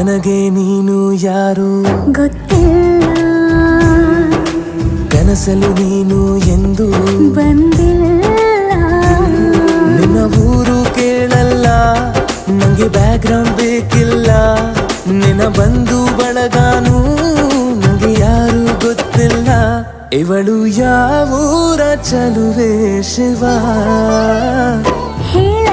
ನನಗೆ ನೀನು ಯಾರು ಗೊತ್ತಿಲ್ಲ, ಕನಸಲು ನೀನು ಎಂದು ಬಂದಿಲ್ಲ. ನಿನ್ನ ಊರು ಕೇಳಲ್ಲ, ನಂಗೆ ಬ್ಯಾಕ್ಗ್ರೌಂಡ್ ಬೇಕಿಲ್ಲ. ನಿನ್ನ ಬಂಧು ಬಳಗಾನು ನಂಗೆ ಯಾರು ಗೊತ್ತಿಲ್ಲ. ಇವಳು ಯಾವೂರ ಚಲುವೆ ಶಿವ ಹೇಳ